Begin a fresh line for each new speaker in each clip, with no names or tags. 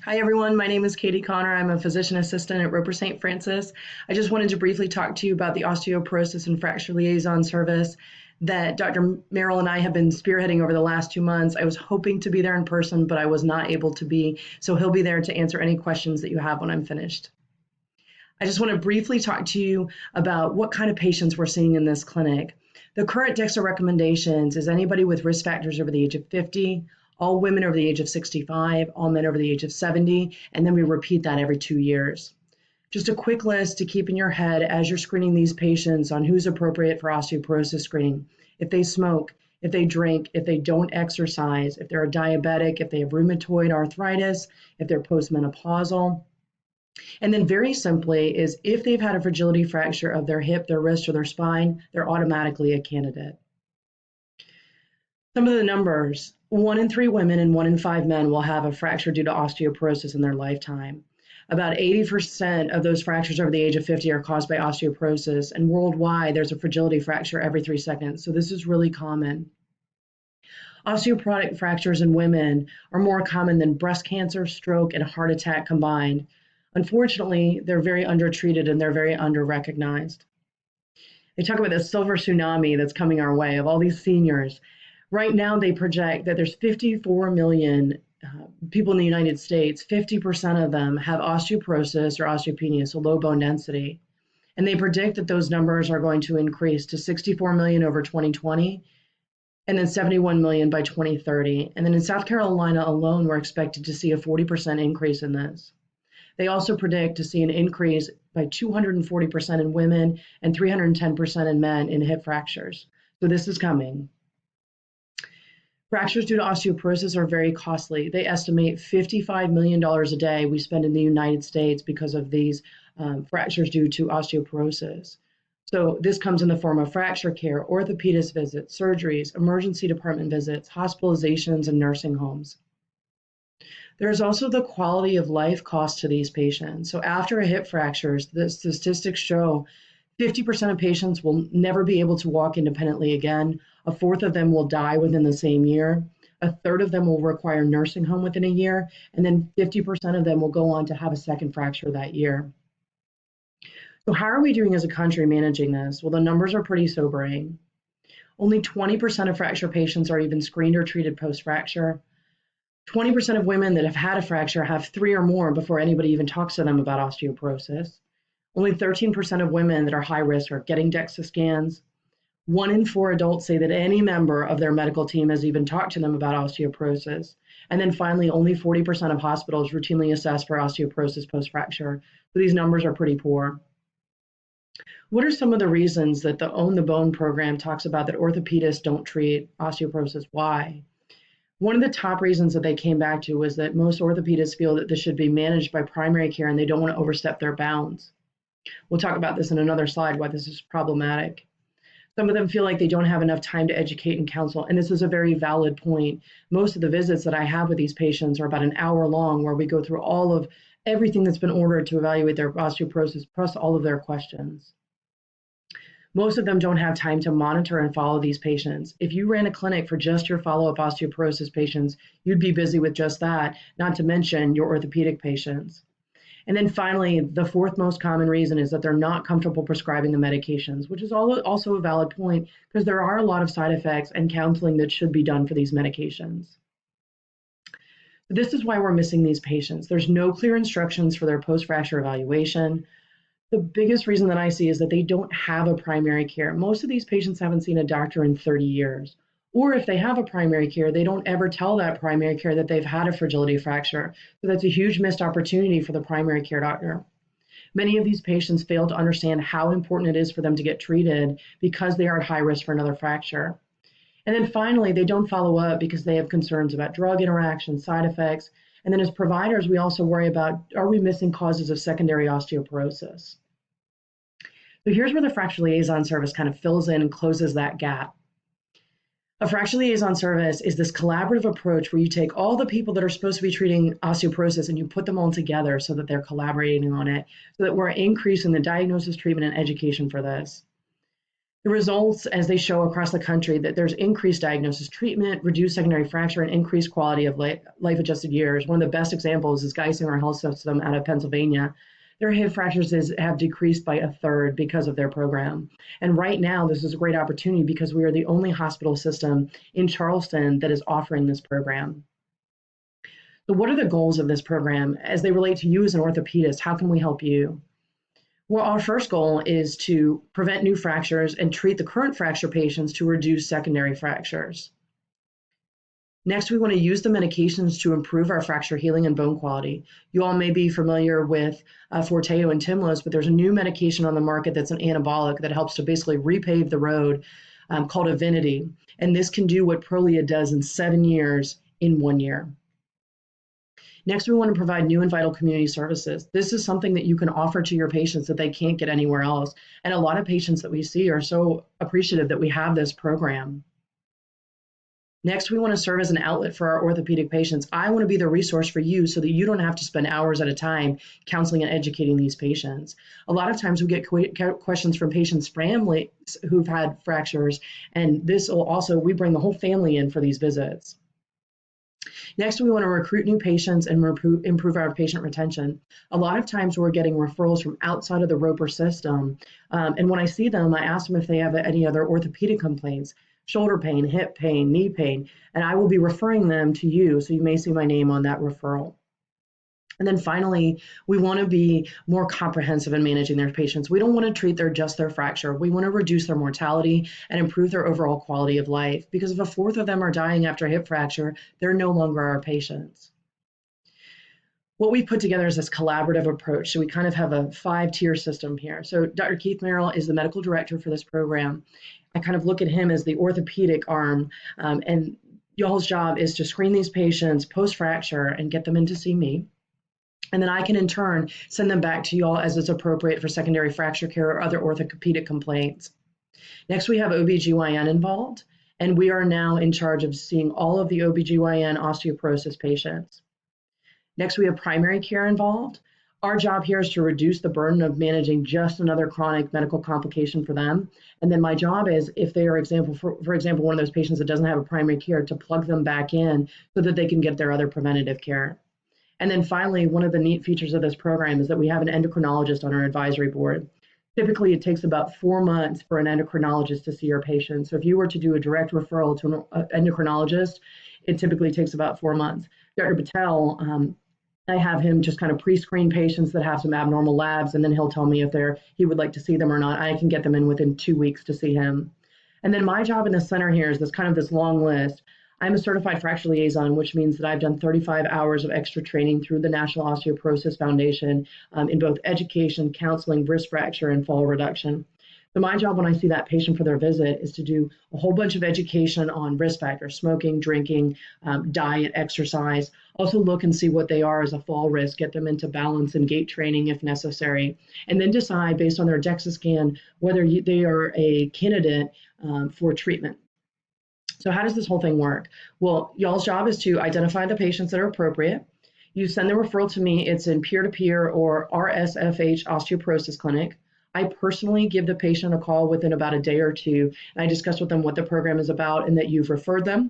Hi, everyone. My name is Katie Connor. I'm a physician assistant at Roper St. Francis. I just wanted to briefly talk to you about the Osteoporosis and Fracture Liaison service that Dr. Merrill and I have been spearheading over the last 2 months. I was hoping to be there in person, but I was not able to be, so he'll be there to answer any questions that you have when I'm finished. I just want to briefly talk to you about what kind of patients we're seeing in this clinic. The current DEXA recommendations is anybody with risk factors over the age of 50, all women over the age of 65, all men over the age of 70, and then we repeat that every 2 years. Just a quick list to keep in your head as you're screening these patients on who's appropriate for osteoporosis screening. If they smoke, if they drink, if they don't exercise, if they're a diabetic, if they have rheumatoid arthritis, if they're postmenopausal. And then very simply is if they've had a fragility fracture of their hip, their wrist, or their spine, they're automatically a candidate. Some of the numbers: 1 in 3 women and 1 in 5 men will have a fracture due to osteoporosis in their lifetime. About 80% of those fractures over the age of 50 are caused by osteoporosis, and worldwide there's a fragility fracture every 3 seconds, so this is really common. Osteoporotic fractures in women are more common than breast cancer, stroke, and heart attack combined. Unfortunately, they're very undertreated and they're very under-recognized. They talk about the silver tsunami that's coming our way of all these seniors. Right now, they project that there's 54 million people in the United States. 50% of them have osteoporosis or osteopenia, so low bone density. And they predict that those numbers are going to increase to 64 million over 2020, and then 71 million by 2030. And then in South Carolina alone, we're expected to see a 40% increase in this. They also predict to see an increase by 240% in women and 310% in men in hip fractures. So this is coming. Fractures due to osteoporosis are very costly. They estimate $55 million a day we spend in the United States because of these fractures due to osteoporosis. So this comes in the form of fracture care, orthopedist visits, surgeries, emergency department visits, hospitalizations, and nursing homes. There's also the quality of life cost to these patients. So after a hip fractures, the statistics show 50% of patients will never be able to walk independently again. A fourth of them will die within the same year. A third of them will require nursing home within a year. And then 50% of them will go on to have a second fracture that year. So how are we doing as a country managing this? Well, the numbers are pretty sobering. Only 20% of fracture patients are even screened or treated post-fracture. 20% of women that have had a fracture have 3 or more before anybody even talks to them about osteoporosis. Only 13% of women that are high risk are getting DEXA scans. 1 in 4 adults say that any member of their medical team has even talked to them about osteoporosis. And then finally, only 40% of hospitals routinely assess for osteoporosis post-fracture. So these numbers are pretty poor. What are some of the reasons that the Own the Bone program talks about that orthopedists don't treat osteoporosis? Why? One of the top reasons that they came back to was that most orthopedists feel that this should be managed by primary care and they don't want to overstep their bounds. We'll talk about this in another slide, why this is problematic. Some of them feel like they don't have enough time to educate and counsel, and this is a very valid point. Most of the visits that I have with these patients are about an hour long, where we go through all of everything that's been ordered to evaluate their osteoporosis, plus all of their questions. Most of them don't have time to monitor and follow these patients. If you ran a clinic for just your follow-up osteoporosis patients, you'd be busy with just that, not to mention your orthopedic patients. And then finally, the fourth most common reason is that they're not comfortable prescribing the medications, which is also a valid point because there are a lot of side effects and counseling that should be done for these medications. This is why we're missing these patients. There's no clear instructions for their post-fracture evaluation. The biggest reason that I see is that they don't have a primary care. Most of these patients haven't seen a doctor in 30 years. Or if they have a primary care, they don't ever tell that primary care that they've had a fragility fracture. So that's a huge missed opportunity for the primary care doctor. Many of these patients fail to understand how important it is for them to get treated because they are at high risk for another fracture. And then finally, they don't follow up because they have concerns about drug interactions, side effects. And then as providers, we also worry about, are we missing causes of secondary osteoporosis? So here's where the Fracture Liaison service kind of fills in and closes that gap. A Fracture Liaison service is this collaborative approach where you take all the people that are supposed to be treating osteoporosis and you put them all together so that they're collaborating on it, so that we're increasing the diagnosis, treatment, and education for this. The results, as they show across the country, that there's increased diagnosis, treatment, reduced secondary fracture, and increased quality of life-adjusted years. One of the best examples is Geisinger Health System out of Pennsylvania. Their hip fractures have decreased by a third because of their program. And right now, this is a great opportunity because we are the only hospital system in Charleston that is offering this program. So what are the goals of this program as they relate to you as an orthopedist? How can we help you? Well, our first goal is to prevent new fractures and treat the current fracture patients to reduce secondary fractures. Next, we want to use the medications to improve our fracture healing and bone quality. You all may be familiar with Forteo and Tymlos, but there's a new medication on the market that's an anabolic that helps to basically repave the road called Avinity. And this can do what Prolia does in 7 years in 1 year. Next, we want to provide new and vital community services. This is something that you can offer to your patients that they can't get anywhere else. And a lot of patients that we see are so appreciative that we have this program. Next, we want to serve as an outlet for our orthopedic patients. I want to be the resource for you so that you don't have to spend hours at a time counseling and educating these patients. A lot of times we get questions from patients' families who've had fractures, and we bring the whole family in for these visits. Next, we want to recruit new patients and improve our patient retention. A lot of times we're getting referrals from outside of the Roper system. And when I see them, I ask them if they have any other orthopedic complaints, shoulder pain, hip pain, knee pain, and I will be referring them to you. So you may see my name on that referral. And then finally, we want to be more comprehensive in managing their patients. We don't want to treat just their fracture. We want to reduce their mortality and improve their overall quality of life, because if a fourth of them are dying after a hip fracture, they're no longer our patients. What we put together is this collaborative approach. So we kind of have a 5-tier system here. So Dr. Keith Merrill is the medical director for this program. I kind of look at him as the orthopedic arm, and y'all's job is to screen these patients post-fracture and get them in to see me. And then I can in turn send them back to y'all as it's appropriate for secondary fracture care or other orthopedic complaints. Next, we have OBGYN involved, and we are now in charge of seeing all of the OBGYN osteoporosis patients. Next, we have primary care involved. Our job here is to reduce the burden of managing just another chronic medical complication for them. And then my job is, if they are, for example, one of those patients that doesn't have a primary care, to plug them back in so that they can get their other preventative care. And then finally, one of the neat features of this program is that we have an endocrinologist on our advisory board. Typically, it takes about 4 months for an endocrinologist to see your patient. So if you were to do a direct referral to an endocrinologist, it typically takes about 4 months. Dr. Patel, I have him just kind of pre-screen patients that have some abnormal labs, and then he'll tell me if he would like to see them or not. I can get them in within 2 weeks to see him. And then my job in the center here is this long list. I'm a certified fracture liaison, which means that I've done 35 hours of extra training through the National Osteoporosis Foundation in both education, counseling, wrist fracture, and fall reduction. So my job when I see that patient for their visit is to do a whole bunch of education on risk factors, smoking, drinking, diet, exercise. Also look and see what they are as a fall risk, get them into balance and gait training if necessary, and then decide based on their DEXA scan whether they are a candidate for treatment. So how does this whole thing work? Well, y'all's job is to identify the patients that are appropriate. You send the referral to me. It's in peer-to-peer or RSFH osteoporosis clinic. I personally give the patient a call within about a day or two, and I discuss with them what the program is about and that you've referred them.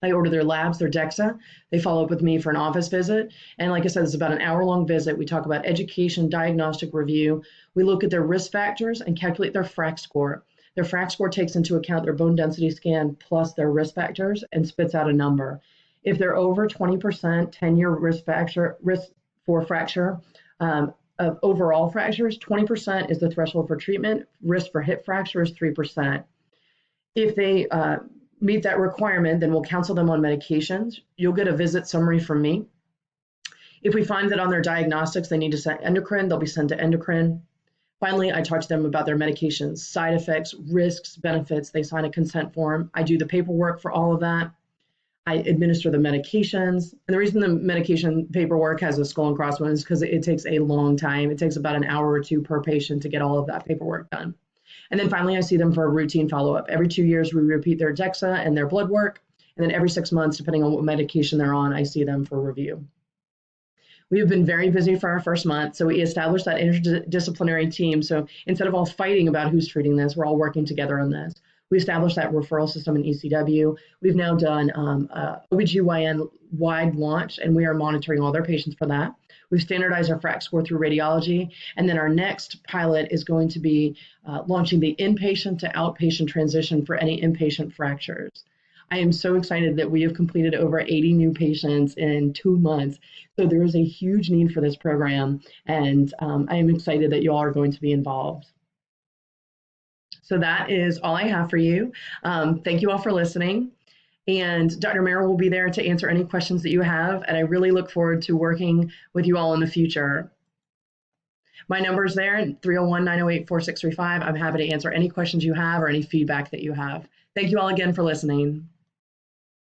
I order their labs, their DEXA. They follow up with me for an office visit. And like I said, it's about an hour-long visit. We talk about education, diagnostic review. We look at their risk factors and calculate their FRAX score. Their FRAX score takes into account their bone density scan plus their risk factors and spits out a number. If they're over 20% 10-year risk for fracture of overall fractures, 20% is the threshold for treatment. Risk for hip fracture is 3%. If they meet that requirement, then we'll counsel them on medications. You'll get a visit summary from me. If we find that on their diagnostics they need to send endocrine, they'll be sent to endocrine. Finally, I talk to them about their medications, side effects, risks, benefits. They sign a consent form. I do the paperwork for all of that. I administer the medications. And the reason the medication paperwork has a skull and crossbones is because it takes a long time. It takes about an hour or two per patient to get all of that paperwork done. And then finally, I see them for a routine follow-up. Every 2 years, we repeat their DEXA and their blood work. And then every 6 months, depending on what medication they're on, I see them for review. We have been very busy for our first month, so we established that interdisciplinary team. So instead of all fighting about who's treating this, we're all working together on this. We established that referral system in ECW. We've now done OBGYN wide launch, and we are monitoring all their patients for that. We've standardized our FRAX score through radiology, and then our next pilot is going to be launching the inpatient to outpatient transition for any inpatient fractures. I am so excited that we have completed over 80 new patients in 2 months. So there is a huge need for this program, and I am excited that you all are going to be involved. So that is all I have for you. Thank you all for listening. And Dr. Merrill will be there to answer any questions that you have. And I really look forward to working with you all in the future. My number is there, 301-908-4635. I'm happy to answer any questions you have or any feedback that you have. Thank you all again for listening.